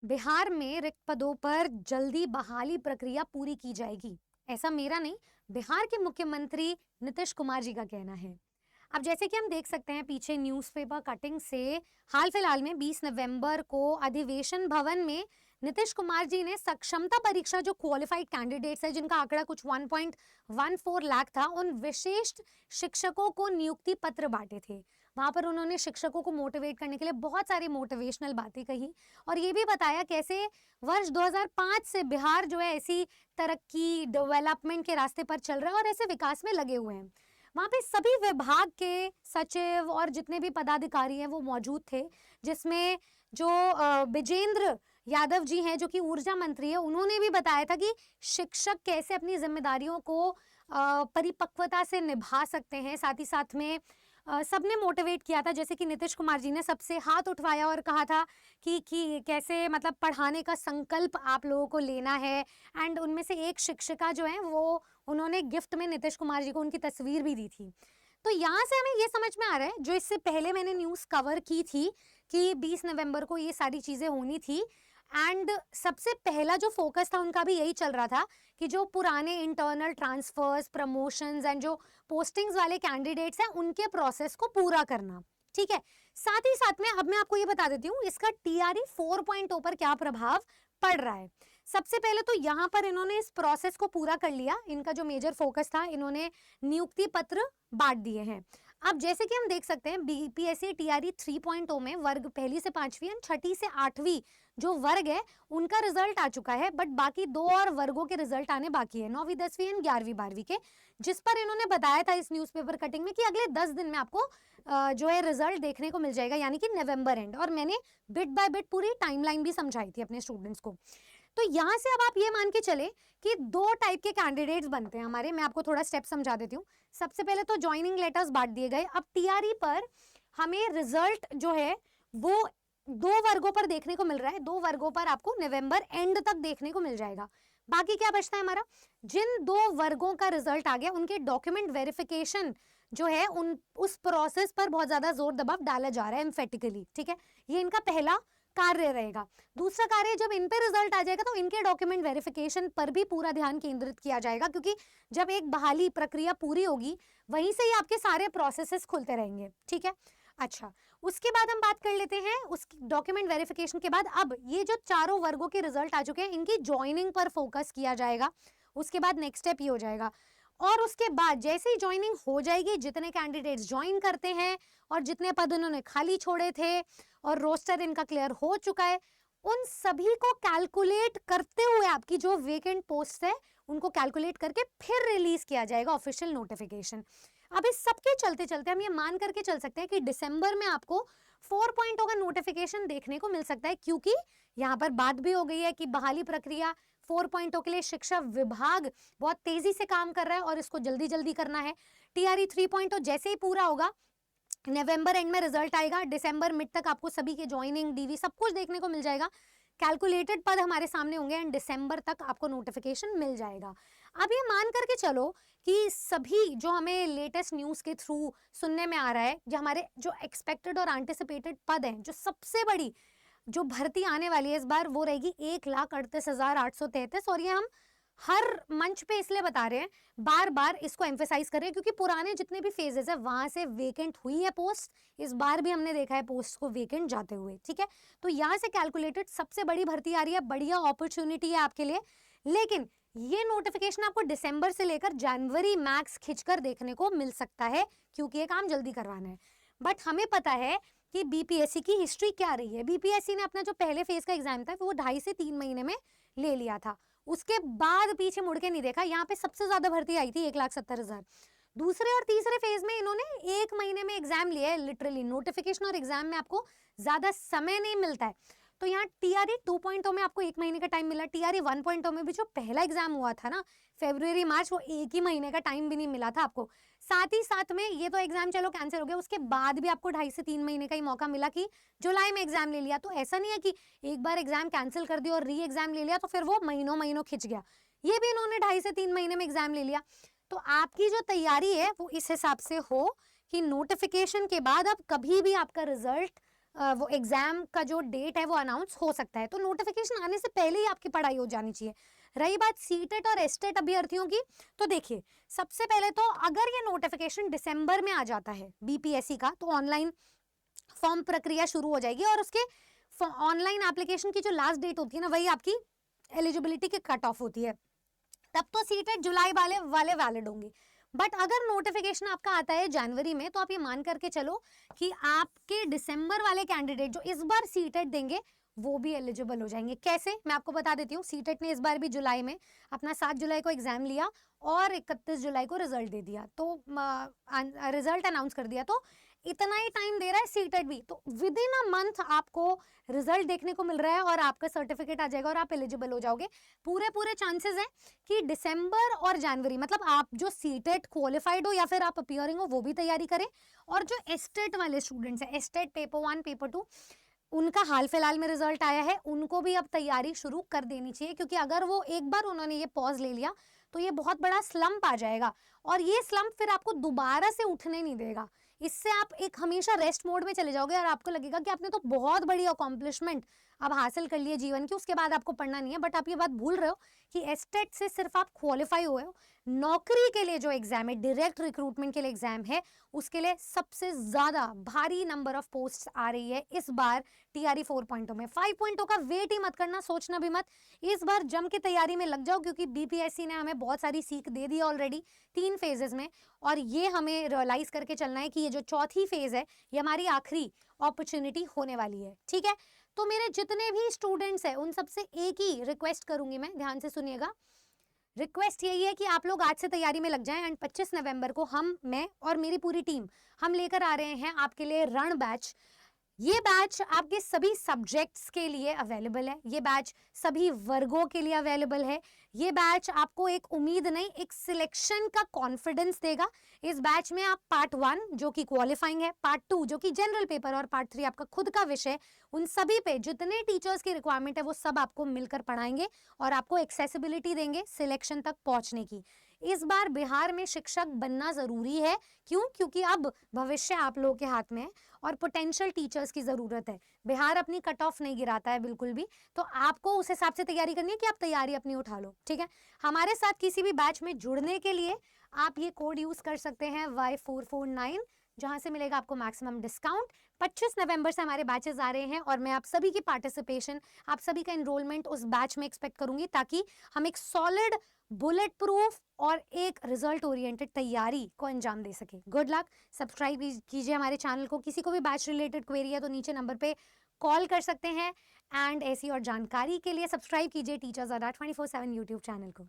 बिहार में रिक्त पदों पर जल्दी बहाली प्रक्रिया पूरी की जाएगी, ऐसा मेरा नहीं, बिहार के मुख्यमंत्री नीतीश कुमार जी का कहना है। अब जैसे कि हम देख सकते हैं पीछे न्यूज़पेपर कटिंग से, हाल फिलहाल में 20 नवंबर को अधिवेशन भवन में नीतीश कुमार जी ने सक्षमता परीक्षा जो क्वालिफाइड कैंडिडेट्स है जिनका आंकड़ा कुछ 1.14 लाख था, उन विशिष्ट शिक्षकों को नियुक्ति पत्र बांटे थे। वहां पर उन्होंने शिक्षकों को मोटिवेट करने के लिए बहुत सारी मोटिवेशनल बातें कही और ये भी बताया कैसे वर्ष 2005 से बिहार जो है ऐसी तरक्की डेवलपमेंट के रास्ते पर चल रहा है और ऐसे विकास में लगे हुए हैं। वहाँ पे सभी विभाग के सचिव और जितने भी पदाधिकारी हैं वो मौजूद थे, जिसमें जो विजेंद्र यादव जी हैं जो कि ऊर्जा मंत्री है, उन्होंने भी बताया था कि शिक्षक कैसे अपनी जिम्मेदारियों को परिपक्वता से निभा सकते हैं। साथ ही साथ में सबने मोटिवेट किया था, जैसे कि नीतीश कुमार जी ने सबसे हाथ उठवाया और कहा था कि कैसे मतलब पढ़ाने का संकल्प आप लोगों को लेना है। एंड उनमें से एक शिक्षिका जो है वो उन्होंने गिफ्ट में नीतीश कुमार जी को उनकी तस्वीर भी दी थी। तो यहाँ से हमें ये समझ में आ रहा है, जो इससे पहले मैंने न्यूज़ कवर की थी कि 20 नवंबर को ये सारी चीज़ें होनी थी। एंड सबसे पहला जो फोकस था उनका भी यही चल रहा था कि जो पुराने इंटरनल ट्रांसफर्स, प्रमोशंस एंड जो पोस्टिंग्स वाले कैंडिडेट्स हैं उनके प्रोसेस को पूरा करना। ठीक है, साथ ही साथ में अब मैं आपको ये बता देती हूँ इसका टीआरई 4.0 पर क्या प्रभाव पड़ रहा है। सबसे पहले तो यहाँ पर इन्होंने इस प्रोसेस को पूरा कर लिया, इनका जो मेजर फोकस था, इन्होंने नियुक्ति पत्र बांट दिए हैं। अब जैसे कि हम देख सकते हैं बीपीएससी टीआरई 3.0 में वर्ग पहली से पांचवी और छठी से आठवीं जो वर्ग है उनका रिजल्ट आ चुका है, बट बाकी दो और वर्गों के रिजल्ट आने बाकी है, 9वीं 10वीं एंड 11वीं 12वीं के, जिस पर इन्होंने बताया था इस न्यूज़पेपर कटिंग में कि अगले 10 दिन में आपको जो है रिजल्ट देखने को मिल जाएगा, यानी कि नवंबर एंड। और मैंने बिट बाय बिट पूरी टाइमलाइन भी समझाई थी अपने स्टूडेंट्स को। तो यहाँ से अब आप ये मान के चले कि दो टाइप के कैंडिडेट्स बनते हैं हमारे। मैं आपको थोड़ा स्टेप समझा देती हूँ। सबसे पहले तो ज्वाइनिंग लेटर्स बांट दिए गए। अब टीआरई पर हमें रिजल्ट जो है वो दो वर्गों पर देखने को मिल रहा है, दो वर्गों पर आपको नवंबर एंड तक देखने को मिल जाएगा। बाकी क्या बचता है हमारा, जिन दो वर्गों का रिजल्ट आ गया उनके डॉक्यूमेंट वेरिफिकेशन जो है उस प्रोसेस पर बहुत ज्यादा जोर दबाव डाला जा रहा है एम्फेटिकली। ठीक है, ये इनका पहला कार्य रहेगा। दूसरा कार्य, जब इन पे रिजल्ट आ जाएगा तो इनके डॉक्यूमेंट वेरिफिकेशन पर भी पूरा ध्यान केंद्रित किया जाएगा, क्योंकि जब एक बहाली प्रक्रिया पूरी होगी वहीं से ही आपके सारे प्रोसेसेस खुलते रहेंगे। ठीक है, अच्छा, उसके बाद हम बात कर लेते हैं उस डॉक्यूमेंट वेरिफिकेशन के बाद। अब ये जो चारों वर्गों के रिजल्ट आ चुके हैं, इनकी ज्वाइनिंग पर फोकस किया जाएगा। उसके बाद नेक्स्ट स्टेप ये हो जाएगा, और उसके बाद जैसे ही ज्वाइनिंग हो जाएगी, जितने कैंडिडेट्स ज्वाइन करते हैं और जितने पद उन्होंने खाली छोड़े थे और रोस्टर इनका क्लियर हो चुका है, उन सभी को कैलकुलेट करते हुए आपकी जो वेकेंट पोस्ट है उनको कैलकुलेट करके फिर रिलीज किया जाएगा ऑफिशियल नोटिफिकेशन। अब इस सबके चलते चलते हम ये मान करके चल सकते हैं कि दिसंबर में आपको 4.0 का नोटिफिकेशन देखने को मिल सकता है, क्योंकि यहाँ पर बात भी हो गई है कि बहाली प्रक्रिया 4.0 के लिए शिक्षा विभाग बहुत तेजी से काम कर रहा है और इसको जल्दी जल्दी करना है। टीआरई 3.0 जैसे ही पूरा होगा, नवंबर एंड में रिजल्ट आएगा, दिसंबर मिड तक आपको सभी के ज्वाइनिंग डीवी सब कुछ देखने को मिल जाएगा, कैलकुलेटेड पद हमारे सामने होंगे एंड दिसंबर तक आपको नोटिफिकेशन मिल जाएगा। अब ये मान करके चलो कि सभी जो हमें लेटेस्ट न्यूज़ के थ्रू सुनने में आ रहा है, जो हमारे जो एक्सपेक्टेड और एंटिसिपेटेड पद हैं, जो सबसे बड़ी जो भर्ती आने वाली है इस बार वो रहेगी 1,38,833। और ये हम हर मंच पे इसलिए बता रहे हैं, बार बार इसको एम्फेसाइज कर रहे हैं, क्योंकि पुराने जितने भी फेजेस है वहां से वेकेंट हुई है पोस्ट, इस बार भी हमने देखा है पोस्ट को वेकेंट जाते हुए। ठीक है, तो यहाँ से कैलकुलेटेड सबसे बड़ी भर्ती आ रही है, बढ़िया अपॉर्चुनिटी है आपके लिए। लेकिन ये नोटिफिकेशन आपको दिसंबर से लेकर जनवरी मैक्स खिंचकर देखने को मिल सकता है, क्योंकि ये काम जल्दी करवाना है। बट हमें पता है कि बीपीएससी की हिस्ट्री क्या रही है। बीपीएससी ने अपना जो पहले फेज का एग्जाम था वो 2.5 से 3 महीने में ले लिया था, उसके बाद पीछे मुड़ के नहीं देखा। यहाँ पे सबसे ज्यादा भर्ती आई थी 1,70,000। दूसरे और तीसरे फेज में इन्होंने 1 महीने में एग्जाम लिया है। लिटरली नोटिफिकेशन और एग्जाम में आपको ज्यादा समय नहीं मिलता है। तो यहाँ टीआरई 2.0 में आपको 1 महीने का टाइम मिला। टीआरई 1.0 में भी जो पहला एग्जाम हुआ था ना फरवरी मार्च, वो 1 ही महीने का टाइम भी नहीं मिला था आपको। साथ ही साथ में ये तो एग्जाम चलो कैंसिल हो गया, उसके बाद भी आपको 2.5 से 3 महीने का ही मौका मिला कि जुलाई में एग्जाम ले लिया। तो ऐसा नहीं है कि एक बार एग्जाम कैंसिल कर दिया और री एग्जाम ले लिया तो फिर वो महीनों महीनों खिंच गया। ये भी इन्होंने 2.5 से 3 महीने में एग्जाम ले लिया। तो आपकी जो तैयारी है वो इस हिसाब से हो कि नोटिफिकेशन के बाद अब कभी भी आपका रिजल्ट वो एग्जाम का जो डेट है वो अनाउंस हो सकता है। तो नोटिफिकेशन आने से पहले ही आपकी पढ़ाई हो जानी चाहिए। रही बात सीटेट और एस्टेट अभ्यर्थियों की, तो देखिए सबसे पहले तो अगर ये नोटिफिकेशन दिसंबर में आ जाता है बीपीएससी का, तो ऑनलाइन फॉर्म प्रक्रिया शुरू हो जाएगी और उसके ऑनलाइन एप्लीकेशन की जो लास्ट डेट होती है ना, वही आपकी एलिजिबिलिटी की कट ऑफ होती है। तब तो सीटेट जुलाई वाले वैलिड होंगे। बट अगर नोटिफिकेशन आपका आता है जनवरी में, तो आप ये मान करके चलो कि आपके दिसंबर वाले कैंडिडेट जो इस बार सीटेट देंगे वो भी एलिजिबल हो जाएंगे। कैसे, मैं आपको बता देती हूँ। सीटेट ने इस बार भी जुलाई में अपना 7 जुलाई को एग्जाम लिया और 31 जुलाई को रिजल्ट दे दिया, तो रिजल्ट अनाउंस कर दिया। तो इतना ही टाइम दे रहा है सीटेट भी, तो विद इन अ मंथ आपको रिजल्ट देखने को मिल रहा है और आपका सर्टिफिकेट आ जाएगा और आप एलिजिबल हो जाओगे। पूरे चांसेस हैं कि दिसंबर और जनवरी, मतलब आप जो सीटेट क्वालिफाइड हो या फिर आप अपीयरिंग हो, वो भी तैयारी करें। और जो एस्टेट वाले स्टूडेंट्स हैं, एस्टेट पेपर 1 पेपर 2, उनका हाल फिलहाल में रिजल्ट आया है, उनको भी अब तैयारी शुरू कर देनी चाहिए, क्योंकि अगर वो एक बार उन्होंने ये पॉज ले लिया तो ये बहुत बड़ा स्लंप आ जाएगा और ये स्लंप फिर आपको दोबारा से उठने नहीं देगा। इससे आप एक हमेशा रेस्ट मोड में चले जाओगे और आपको लगेगा कि आपने तो बहुत बड़ी अकॉम्प्लिशमेंट अब हासिल कर लिए जीवन की, उसके बाद आपको पढ़ना नहीं है। बट आप ये बात भूल रहे हो कि एस्टेट से सिर्फ आप क्वालिफाई हुए हो, नौकरी के लिए जो एग्जाम है, डायरेक्ट रिक्रूटमेंट के लिए एग्जाम है, उसके लिए सबसे ज्यादा भारी नंबर ऑफ पोस्ट आ रही है इस बार टीआरई 4.0 में। 5.0 का वेट ही मत करना, सोचना भी मत। इस बार जम के तैयारी में लग जाओ, क्योंकि बीपीएससी ने हमें बहुत सारी सीख दे दी ऑलरेडी 3 फेजेस में, और ये हमें रियलाइज करके चलना है कि ये जो चौथी फेज है ये हमारी आखिरी अपॉर्चुनिटी होने वाली है। ठीक है, तो मेरे जितने भी स्टूडेंट्स हैं उन सबसे एक ही रिक्वेस्ट करूंगी मैं, ध्यान से सुनिएगा। रिक्वेस्ट यही है कि आप लोग आज से तैयारी में लग जाएं एंड 25 नवंबर को मैं और मेरी पूरी टीम हम लेकर आ रहे हैं आपके लिए रण बैच। ये बैच आपके सभी सब्जेक्ट्स के लिए अवेलेबल है, ये बैच सभी वर्गों के लिए अवेलेबल है। ये बैच आपको एक उम्मीद नहीं, एक सिलेक्शन का कॉन्फिडेंस देगा। इस बैच में आप पार्ट 1 जो कि क्वालिफाइंग है, पार्ट 2 जो कि जनरल पेपर और पार्ट 3 आपका खुद का विषय, उन सभी पे जितने टीचर्स की रिक्वायरमेंट है वो सब आपको मिलकर पढ़ाएंगे और आपको एक्सेसिबिलिटी देंगे सिलेक्शन तक पहुंचने की। इस बार बिहार में शिक्षक बनना जरूरी है। क्यों? क्योंकि अब भविष्य आप लोगों के हाथ में है और पोटेंशियल टीचर्स की जरूरत है। बिहार अपनी कट ऑफ नहीं गिराता है बिल्कुल भी, तो आपको उस हिसाब से तैयारी करनी है कि आप तैयारी अपनी उठा लो। ठीक है, हमारे साथ किसी भी बैच में जुड़ने के लिए आप ये कोड यूज कर सकते हैं Y449, जहां से मिलेगा आपको मैक्सिमम डिस्काउंट। 25 नवंबर से हमारे बैचेस आ रहे हैं और मैं आप सभी की पार्टिसिपेशन, आप सभी का एनरोलमेंट उस बैच में एक्सपेक्ट करूंगी, ताकि हम एक सॉलिड, बुलेट प्रूफ और एक रिजल्ट ओरिएंटेड तैयारी को अंजाम दे सके। Good luck. सब्सक्राइब कीजिए हमारे चैनल को। किसी को भी बैच रिलेटेड क्वेरी है तो नीचे नंबर पे कॉल कर सकते हैं। एंड ऐसी और जानकारी के लिए सब्सक्राइब कीजिए टीचर्स अड्डा 24/7 यूट्यूब चैनल को।